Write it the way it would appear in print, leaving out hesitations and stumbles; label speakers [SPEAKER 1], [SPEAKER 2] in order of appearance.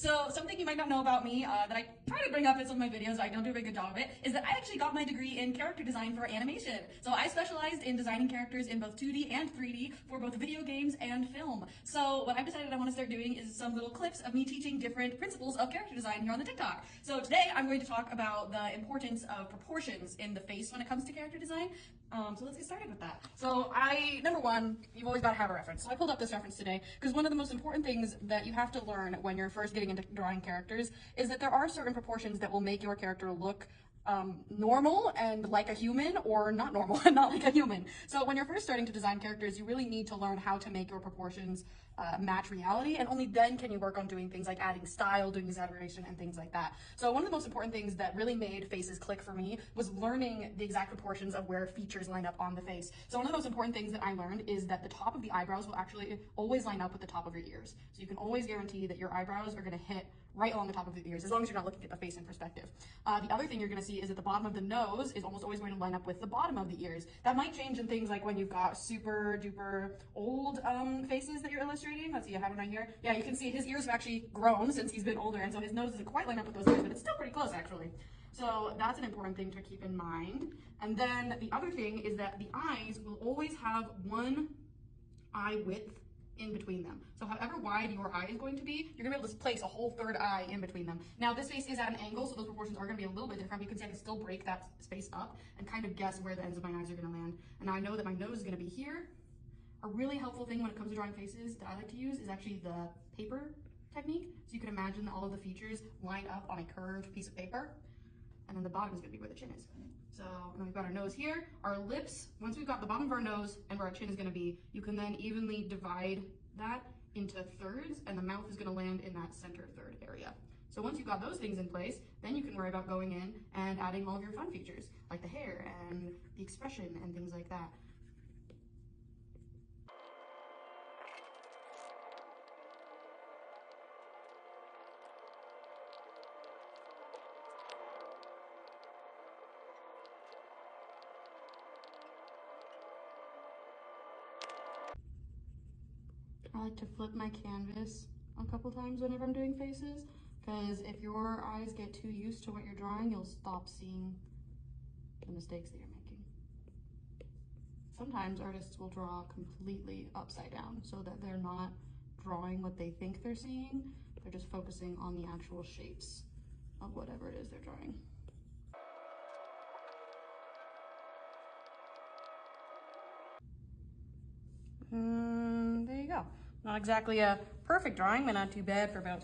[SPEAKER 1] So something you might not know about me that I try to bring up in some of my videos, I don't do a very good job of it, is that I actually got my degree in character design for animation. So I specialized in designing characters in both 2D and 3D for both video games and film. So what I've decided I want to start doing is some little clips of me teaching different principles of character design here on the TikTok. So today I'm going to talk about the importance of proportions in the face when it comes to character design. So let's get started with that. So number one, you've always got to have a reference. So I pulled up this reference today because one of the most important things that you have to learn when you're first getting into drawing characters is that there are certain proportions that will make your character look normal and like a human, or not normal and not like a human. So when you're first starting to design characters, you really need to learn how to make your proportions match reality, and only then can you work on doing things like adding style, doing exaggeration, and things like that. So one of the most important things that really made faces click for me was learning the exact proportions of where features line up on the face. So one of the most important things that I learned is that the top of the eyebrows will actually always line up with the top of your ears. So you can always guarantee that your eyebrows are going to hit right along the top of the ears, as long as you're not looking at the face in perspective. The other thing you're going to see is that the bottom of the nose is almost always going to line up with the bottom of the ears. That might change in things like when you've got super duper old faces that you're illustrating. Let's see, I have one right here. Yeah, you can see his ears have actually grown since he's been older, and so his nose doesn't quite line up with those ears, but it's still pretty close actually. So that's an important thing to keep in mind. And then the other thing is that the eyes will always have one eye width in between them. So however wide your eye is going to be, you're gonna be able to place a whole third eye in between them. Now this face is at an angle, so those proportions are gonna be a little bit different, but you can see I can still break that space up and kind of guess where the ends of my eyes are gonna land. And now I know that my nose is gonna be here. A really helpful thing when it comes to drawing faces that I like to use is actually the paper technique. So you can imagine that all of the features line up on a curved piece of paper, and then the bottom is gonna be where the chin is. So, and then we've got our nose here, our lips. Once we've got the bottom of our nose and where our chin is gonna be, you can then evenly divide that into thirds, and the mouth is gonna land in that center third area. So once you've got those things in place, then you can worry about going in and adding all of your fun features, like the hair and the expression and things like that. I like to flip my canvas a couple times whenever I'm doing faces, because if your eyes get too used to what you're drawing, you'll stop seeing the mistakes that you're making. Sometimes artists will draw completely upside down so that they're not drawing what they think they're seeing, they're just focusing on the actual shapes of whatever it is they're drawing. There you go. Not exactly a perfect drawing, but not too bad for about